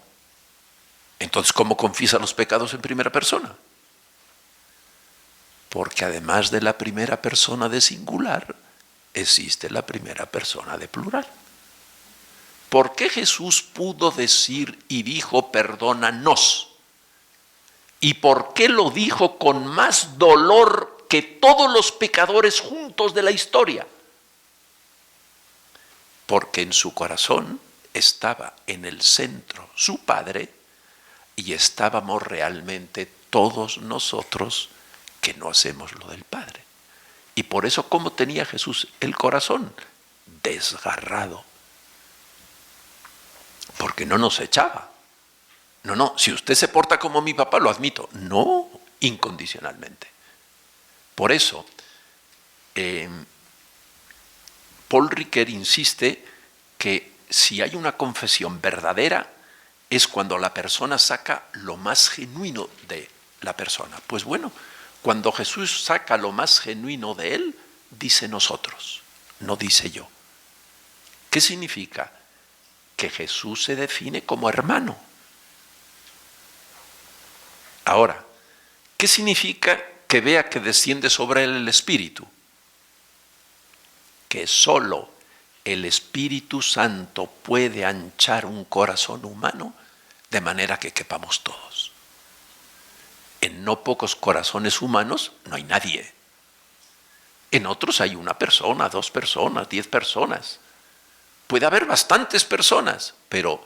Entonces, ¿cómo confiesa los pecados en primera persona? Porque además de la primera persona de singular, existe la primera persona de plural. ¿Por qué Jesús pudo decir y dijo, perdónanos? ¿Y por qué lo dijo con más dolor que todos los pecadores juntos de la historia? Porque en su corazón estaba en el centro su Padre y estábamos realmente todos nosotros que no hacemos lo del Padre. Y por eso, ¿cómo tenía Jesús el corazón? Desgarrado. Porque no nos echaba. No, si usted se porta como mi papá, lo admito. No, incondicionalmente. Por eso, Paul Ricoeur insiste que si hay una confesión verdadera, es cuando la persona saca lo más genuino de la persona. Pues bueno, cuando Jesús saca lo más genuino de él, dice nosotros, no dice yo. ¿Qué significa? Que Jesús se define como hermano. Ahora, ¿qué significa que vea que desciende sobre él el Espíritu? Que solo el Espíritu Santo puede anchar un corazón humano de manera que quepamos todos. En no pocos corazones humanos no hay nadie. En otros hay una persona, 2 personas, 10 personas. Puede haber bastantes personas, pero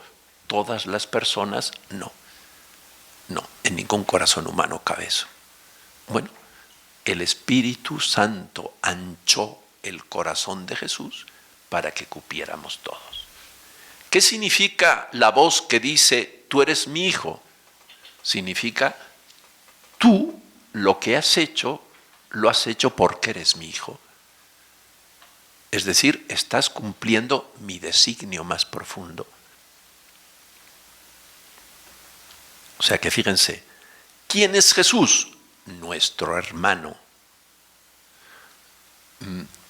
todas las personas no. No, en ningún corazón humano cabe eso. Bueno, el Espíritu Santo anchó el corazón de Jesús para que cupiéramos todos. ¿Qué significa la voz que dice, tú eres mi hijo? Significa, tú lo que has hecho, lo has hecho porque eres mi hijo. Es decir, estás cumpliendo mi designio más profundo. O sea que fíjense, ¿quién es Jesús? Nuestro hermano.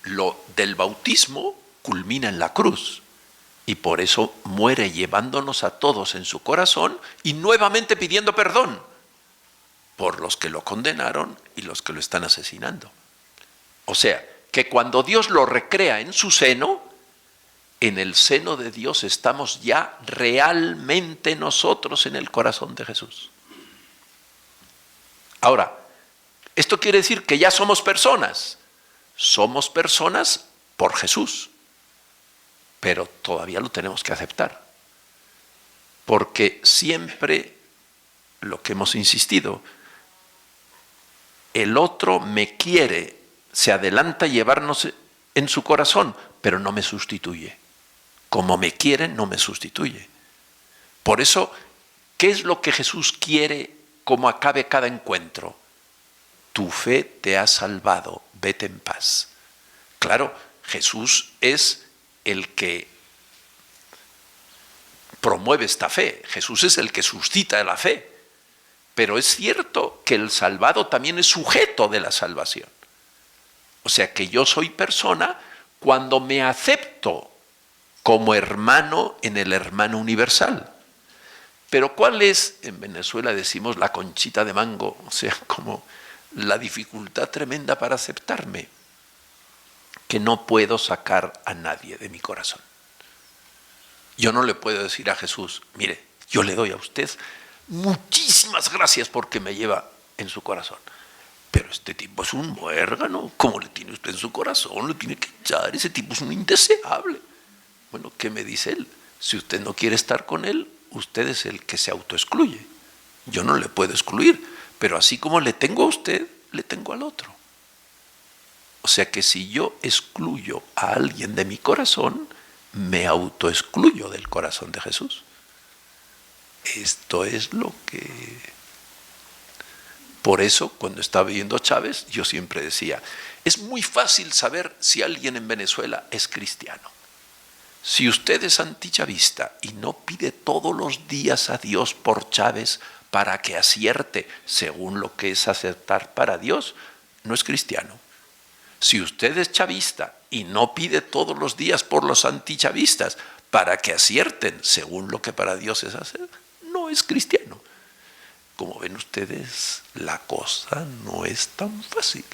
Lo del bautismo culmina en la cruz y por eso muere llevándonos a todos en su corazón y nuevamente pidiendo perdón por los que lo condenaron y los que lo están asesinando. O sea, que cuando Dios lo recrea en su seno, en el seno de Dios estamos ya realmente nosotros en el corazón de Jesús. Ahora, esto quiere decir que ya somos personas. Somos personas por Jesús, pero todavía lo tenemos que aceptar. Porque siempre, lo que hemos insistido, el otro me quiere, se adelanta a llevarnos en su corazón, pero no me sustituye. Como me quiere, no me sustituye. Por eso, ¿qué es lo que Jesús quiere como acabe cada encuentro? Tu fe te ha salvado, vete en paz. Claro, Jesús es el que promueve esta fe. Jesús es el que suscita la fe. Pero es cierto que el salvado también es sujeto de la salvación. O sea que yo soy persona cuando me acepto como hermano en el hermano universal. Pero ¿cuál es, en Venezuela decimos, la conchita de mango? O sea, como la dificultad tremenda para aceptarme, que no puedo sacar a nadie de mi corazón. Yo no le puedo decir a Jesús, mire, yo le doy a usted muchísimas gracias porque me lleva en su corazón. Pero este tipo es un muérgano, ¿cómo le tiene usted en su corazón? Lo tiene que echar, ese tipo es un indeseable. Bueno, ¿qué me dice él? Si usted no quiere estar con él, usted es el que se autoexcluye. Yo no le puedo excluir, pero así como le tengo a usted, le tengo al otro. O sea que si yo excluyo a alguien de mi corazón, me autoexcluyo del corazón de Jesús. Esto es lo que... Por eso, cuando estaba viendo Chávez, yo siempre decía, es muy fácil saber si alguien en Venezuela es cristiano. Si usted es antichavista y no pide todos los días a Dios por Chávez para que acierte según lo que es acertar para Dios, no es cristiano. Si usted es chavista y no pide todos los días por los antichavistas para que acierten según lo que para Dios es hacer, no es cristiano. Como ven ustedes, la cosa no es tan fácil.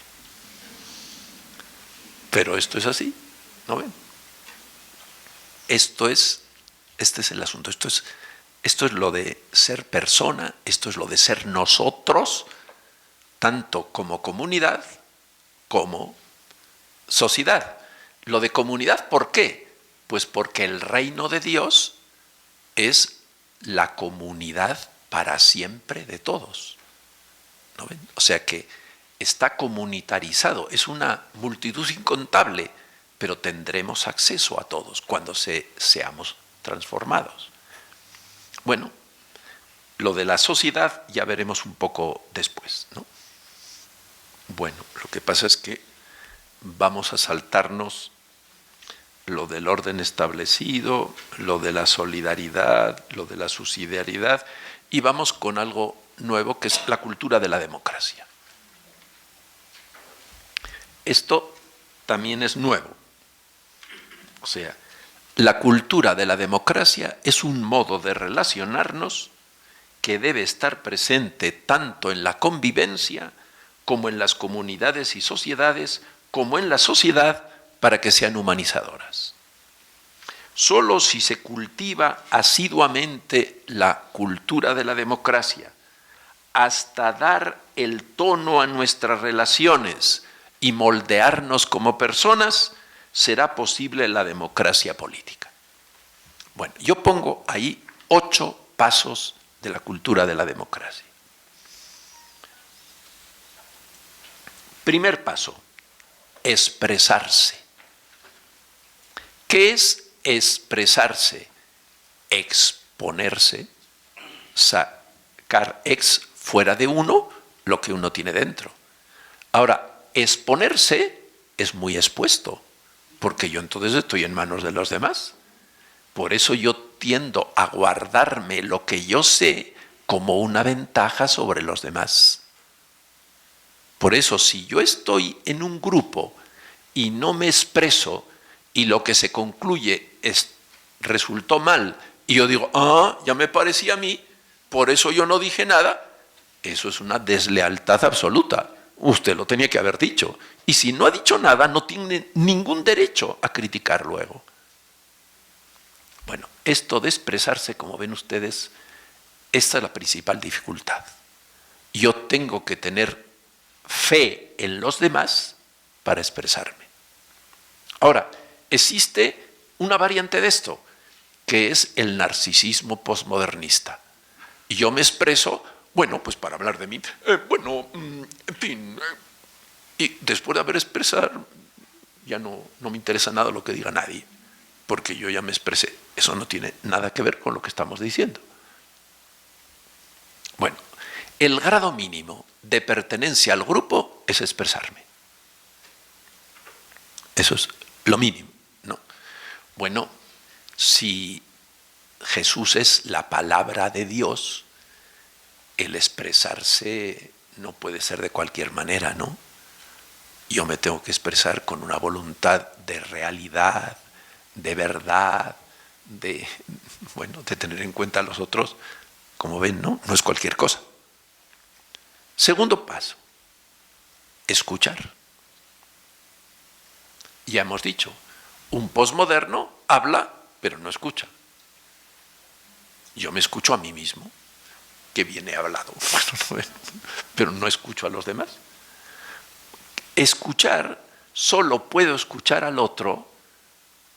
Pero esto es así, ¿no ven? Este es el asunto, esto es lo de ser persona, esto es lo de ser nosotros, tanto como comunidad como sociedad. Lo de comunidad, ¿por qué? Pues porque el reino de Dios es la comunidad para siempre de todos. ¿No ven? O sea que está comunitarizado, es una multitud incontable, pero tendremos acceso a todos cuando seamos transformados. Bueno, lo de la sociedad ya veremos un poco después, ¿no? Bueno, lo que pasa es que vamos a saltarnos lo del orden establecido, lo de la solidaridad, lo de la subsidiariedad, y vamos con algo nuevo que es la cultura de la democracia. Esto también es nuevo. O sea, la cultura de la democracia es un modo de relacionarnos que debe estar presente tanto en la convivencia como en las comunidades y sociedades, como en la sociedad, para que sean humanizadoras. Solo si se cultiva asiduamente la cultura de la democracia, hasta dar el tono a nuestras relaciones y moldearnos como personas, será posible la democracia política. Bueno, yo pongo ahí 8 pasos de la cultura de la democracia. Primer paso, expresarse. ¿Qué es expresarse? Exponerse, sacar fuera de uno lo que uno tiene dentro. Ahora, exponerse es muy expuesto, porque yo entonces estoy en manos de los demás. Por eso yo tiendo a guardarme lo que yo sé como una ventaja sobre los demás. Por eso, si yo estoy en un grupo y no me expreso y lo que se concluye resultó mal y yo digo, ya me parecía a mí, por eso yo no dije nada, eso es una deslealtad absoluta. Usted lo tenía que haber dicho. Y si no ha dicho nada, no tiene ningún derecho a criticar luego. Bueno, esto de expresarse, como ven ustedes, esta es la principal dificultad. Yo tengo que tener fe en los demás para expresarme. Ahora, existe una variante de esto, que es el narcisismo posmodernista. Y yo me expreso, bueno, pues para hablar de mí, en fin, y después de haber expresado, ya no me interesa nada lo que diga nadie, porque yo ya me expresé. Eso no tiene nada que ver con lo que estamos diciendo. Bueno, el grado mínimo de pertenencia al grupo es expresarme. Eso es lo mínimo, ¿no? Bueno, si Jesús es la palabra de Dios, el expresarse no puede ser de cualquier manera, ¿no? Yo me tengo que expresar con una voluntad de realidad, de verdad, de tener en cuenta a los otros. Como ven, ¿no? No es cualquier cosa. Segundo paso, escuchar. Ya hemos dicho, un posmoderno habla, pero no escucha. Yo me escucho a mí mismo, que viene hablado, pero no escucho a los demás. Escuchar, solo puedo escuchar al otro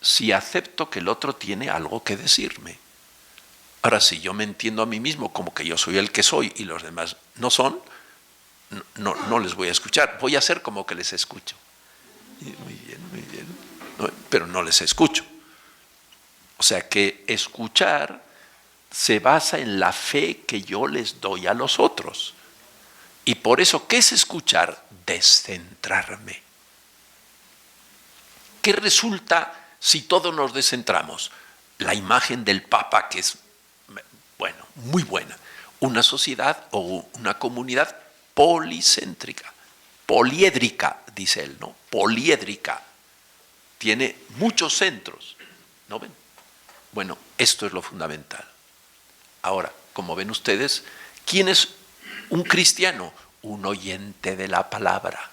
si acepto que el otro tiene algo que decirme. Ahora, si yo me entiendo a mí mismo como que yo soy el que soy y los demás no son, no les voy a escuchar. Voy a hacer como que les escucho. Muy bien. No, pero no les escucho. O sea que escuchar se basa en la fe que yo les doy a los otros. Y por eso, ¿qué es escuchar? Descentrarme. ¿Qué resulta si todos nos descentramos? La imagen del Papa, que es, muy buena. Una sociedad o una comunidad policéntrica, poliédrica, dice él, ¿no? Poliédrica. Tiene muchos centros, ¿no ven? Bueno, esto es lo fundamental. Ahora, como ven ustedes, ¿quién es un cristiano? Un oyente de la palabra.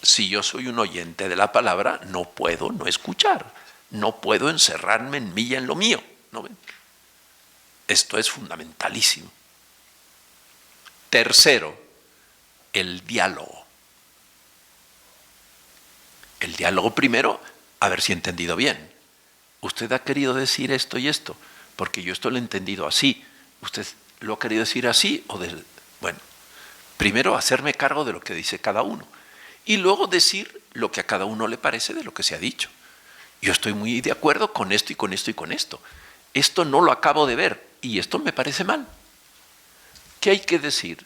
Si yo soy un oyente de la palabra, no puedo no escuchar, no puedo encerrarme en mí y en lo mío, ¿no ven? Esto es fundamentalísimo. Tercero, el diálogo. El diálogo primero, a ver si he entendido bien. Usted ha querido decir esto y esto, porque yo esto lo he entendido así. ¿Usted lo ha querido decir así? Bueno, primero hacerme cargo de lo que dice cada uno y luego decir lo que a cada uno le parece de lo que se ha dicho. Yo estoy muy de acuerdo con esto y con esto y con esto. Esto no lo acabo de ver y esto me parece mal. ¿Qué hay que decir?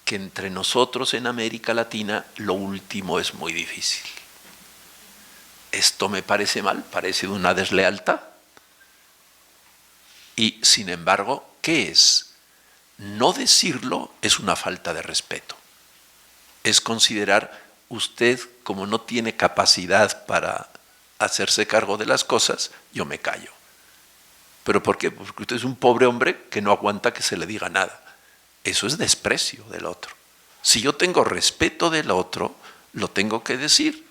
Que entre nosotros en América Latina lo último es muy difícil. Esto me parece mal, parece de una deslealtad. Y sin embargo, ¿qué es? No decirlo es una falta de respeto. Es considerar usted como no tiene capacidad para hacerse cargo de las cosas, yo me callo. ¿Pero por qué? Porque usted es un pobre hombre que no aguanta que se le diga nada. Eso es desprecio del otro. Si yo tengo respeto del otro, lo tengo que decir.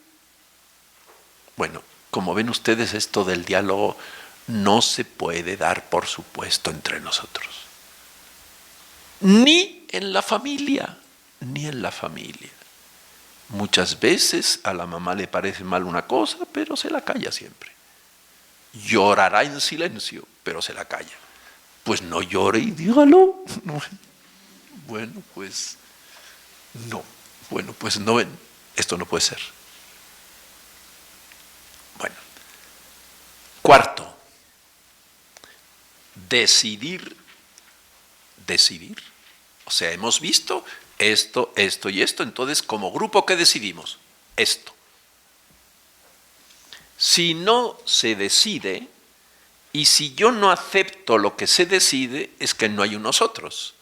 Bueno, como ven ustedes, esto del diálogo no se puede dar por supuesto entre nosotros. Ni en la familia, ni en la familia. Muchas veces a la mamá le parece mal una cosa, pero se la calla siempre. Llorará en silencio, pero se la calla. Pues no llore y dígalo. Bueno, pues no. Bueno, pues no ven. Esto no puede ser. Bueno. Cuarto. Decidir. O sea, hemos visto esto, esto y esto. Entonces, como grupo, ¿qué decidimos? Esto. Si no se decide, y si yo no acepto lo que se decide, es que no hay un nosotros.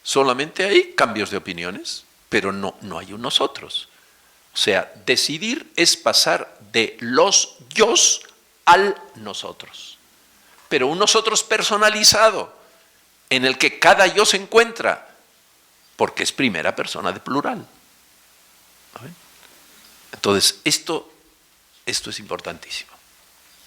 Solamente hay cambios de opiniones, pero no hay un nosotros. O sea, decidir es pasar de los yos al nosotros. Pero un nosotros personalizado, en el que cada yo se encuentra, porque es primera persona de plural. Entonces, esto es importantísimo.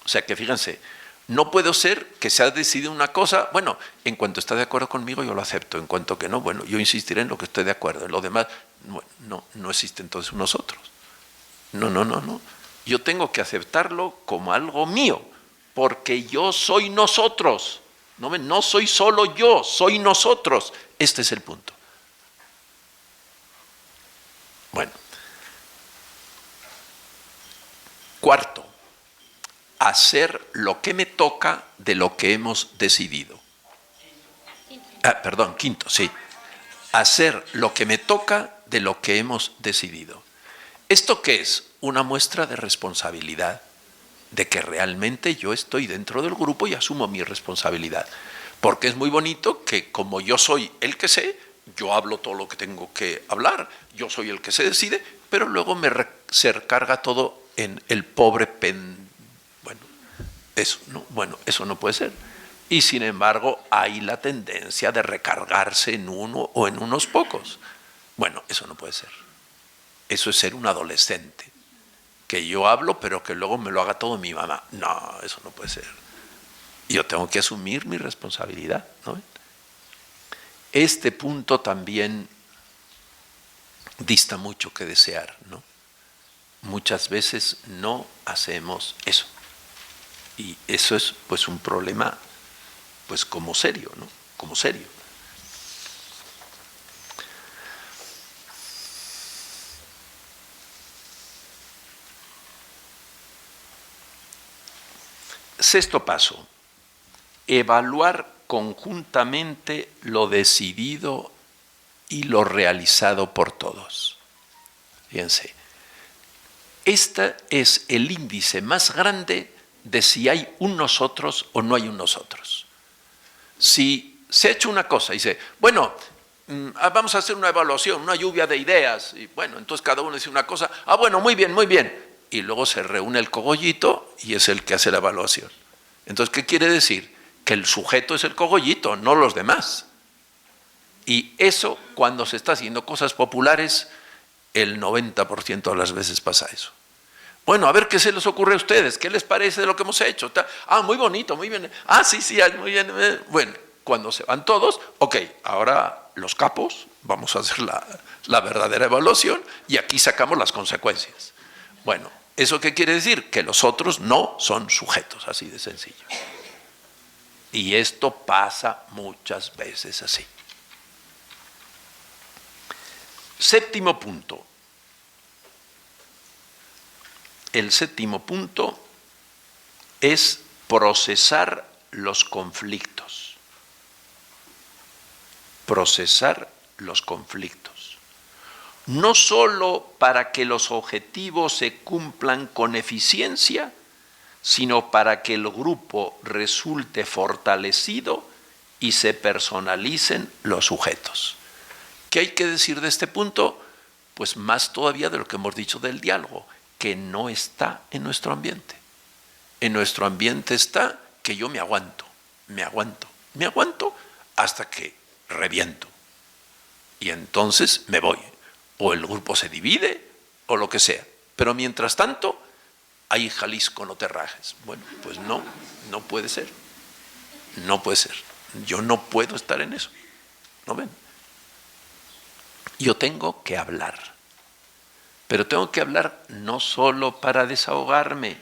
O sea que fíjense, no puedo ser que se ha decidido una cosa, bueno, en cuanto está de acuerdo conmigo yo lo acepto, en cuanto que no, bueno, yo insistiré en lo que estoy de acuerdo, en lo demás, no existe entonces un nosotros. No. Yo tengo que aceptarlo como algo mío, porque yo soy nosotros. No soy solo yo, soy nosotros. Este es el punto. Bueno. Cuarto, hacer lo que me toca de lo que hemos decidido. Quinto, sí. Hacer lo que me toca de lo que hemos decidido. ¿Esto qué es? Una muestra de responsabilidad, de que realmente yo estoy dentro del grupo y asumo mi responsabilidad. Porque es muy bonito que como yo soy el que sé, yo hablo todo lo que tengo que hablar, yo soy el que se decide, pero luego se recarga todo en el pobre Bueno, eso no puede ser. Y sin embargo hay la tendencia de recargarse en uno o en unos pocos. Bueno, eso no puede ser. Eso es ser un adolescente. Que yo hablo, pero que luego me lo haga todo mi mamá. No, eso no puede ser. Yo tengo que asumir mi responsabilidad, ¿no? Este punto también dista mucho que desear, ¿no? Muchas veces no hacemos eso. Y eso es pues un problema pues como serio, ¿no? Como serio. Sexto paso, evaluar conjuntamente lo decidido y lo realizado por todos. Fíjense, este es el índice más grande de si hay un nosotros o no hay un nosotros. Si se ha hecho una cosa y dice, bueno, vamos a hacer una evaluación, una lluvia de ideas, y bueno, entonces cada uno dice una cosa, bueno, muy bien, y luego se reúne el cogollito y es el que hace la evaluación. Entonces, ¿qué quiere decir? Que el sujeto es el cogollito, no los demás. Y eso, cuando se está haciendo cosas populares, el 90% de las veces pasa eso. Bueno, a ver qué se les ocurre a ustedes, qué les parece de lo que hemos hecho. Muy bonito, muy bien. Sí, muy bien. Bueno, cuando se van todos, ok, ahora los capos, vamos a hacer la verdadera evaluación y aquí sacamos las consecuencias. Bueno, ¿eso qué quiere decir? Que los otros no son sujetos, así de sencillo. Y esto pasa muchas veces así. Séptimo punto. El séptimo punto es procesar los conflictos. Procesar los conflictos. No solo para que los objetivos se cumplan con eficiencia, sino para que el grupo resulte fortalecido y se personalicen los sujetos. ¿Qué hay que decir de este punto? Pues más todavía de lo que hemos dicho del diálogo, que no está en nuestro ambiente. En nuestro ambiente está que yo me aguanto hasta que reviento. Y entonces me voy. O el grupo se divide o lo que sea. Pero mientras tanto, ahí Jalisco no te rajes. Bueno, pues no puede ser. No puede ser. Yo no puedo estar en eso. ¿No ven? Yo tengo que hablar. Pero tengo que hablar no solo para desahogarme,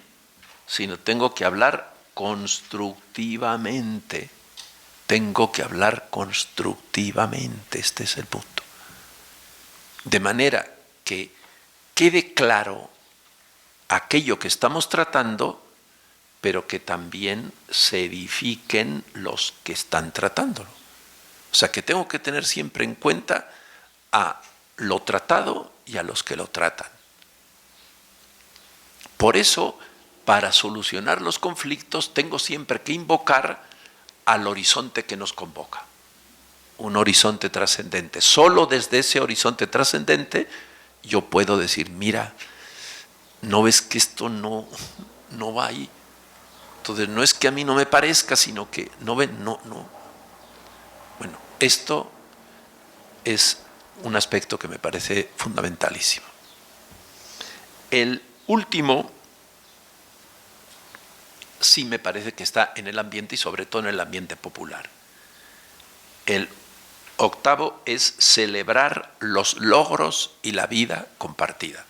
sino tengo que hablar constructivamente. Tengo que hablar constructivamente, este es el punto. De manera que quede claro aquello que estamos tratando, pero que también se edifiquen los que están tratándolo. O sea que tengo que tener siempre en cuenta a lo tratado y a los que lo tratan. Por eso, para solucionar los conflictos, tengo siempre que invocar al horizonte que nos convoca. Un horizonte trascendente. Solo desde ese horizonte trascendente yo puedo decir, mira, ¿no ves que esto no va ahí? Entonces no es que a mí no me parezca, sino que no ven, no. Bueno, esto es un aspecto que me parece fundamentalísimo. El último sí me parece que está en el ambiente y sobre todo en el ambiente popular. El octavo es celebrar los logros y la vida compartida.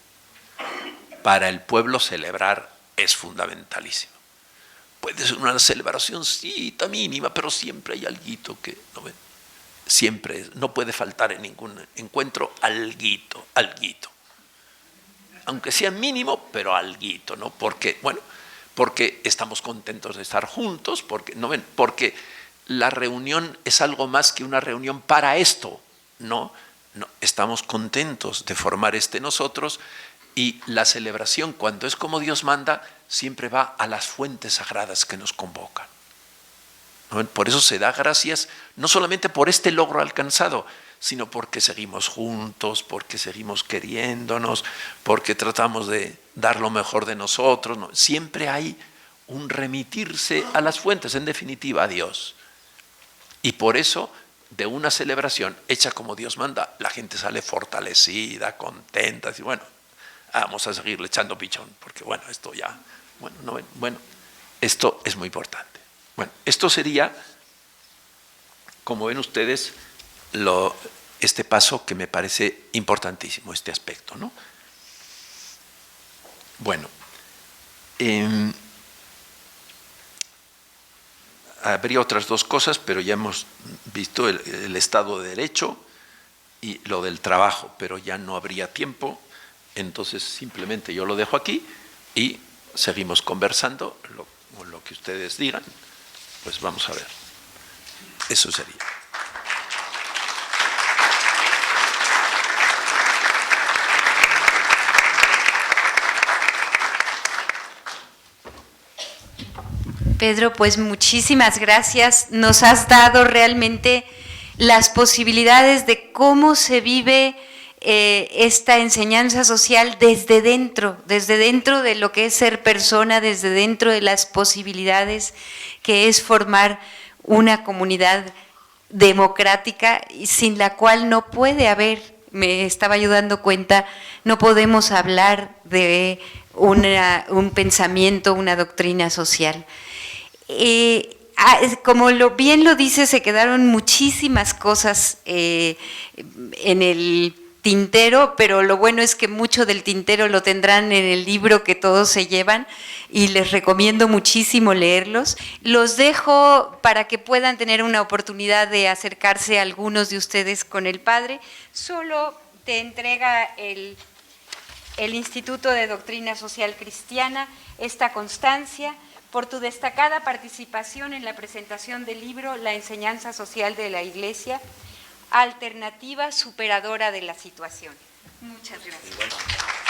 Para el pueblo celebrar es fundamentalísimo. Puede ser una celebracióncita mínima, pero siempre hay alguito que, ¿no ven? Siempre, no puede faltar en ningún encuentro alguito. Aunque sea mínimo, pero alguito, ¿no? Porque estamos contentos de estar juntos, porque la reunión es algo más que una reunión para esto, ¿no? Estamos contentos de formar nosotros, y la celebración, cuando es como Dios manda, siempre va a las fuentes sagradas que nos convocan. ¿no? Por eso se da gracias, no solamente por este logro alcanzado, sino porque seguimos juntos, porque seguimos queriéndonos, porque tratamos de dar lo mejor de nosotros, ¿no? Siempre hay un remitirse a las fuentes, en definitiva a Dios. Y por eso, de una celebración hecha como Dios manda, la gente sale fortalecida, contenta, y bueno, vamos a seguirle echando pichón, porque bueno, esto ya, bueno, esto es muy importante. Bueno, esto sería, como ven ustedes, este paso que me parece importantísimo, este aspecto, ¿no? Bueno, habría otras dos cosas, pero ya hemos visto el Estado de Derecho y lo del trabajo, pero ya no habría tiempo, entonces simplemente yo lo dejo aquí y seguimos conversando, lo que ustedes digan, pues vamos a ver. Eso sería. Pedro, pues muchísimas gracias. Nos has dado realmente las posibilidades de cómo se vive esta enseñanza social desde dentro de lo que es ser persona, desde dentro de las posibilidades que es formar una comunidad democrática sin la cual no puede haber, me estaba yo dando cuenta, no podemos hablar de un pensamiento, una doctrina social. Como bien lo dice, se quedaron muchísimas cosas en el tintero, pero lo bueno es que mucho del tintero lo tendrán en el libro que todos se llevan y les recomiendo muchísimo leerlos. Los dejo para que puedan tener una oportunidad de acercarse a algunos de ustedes con el padre. Solo te entrega el Instituto de Doctrina Social Cristiana esta constancia por tu destacada participación en la presentación del libro La enseñanza social de la Iglesia, alternativa superadora de la situación. Muchas gracias.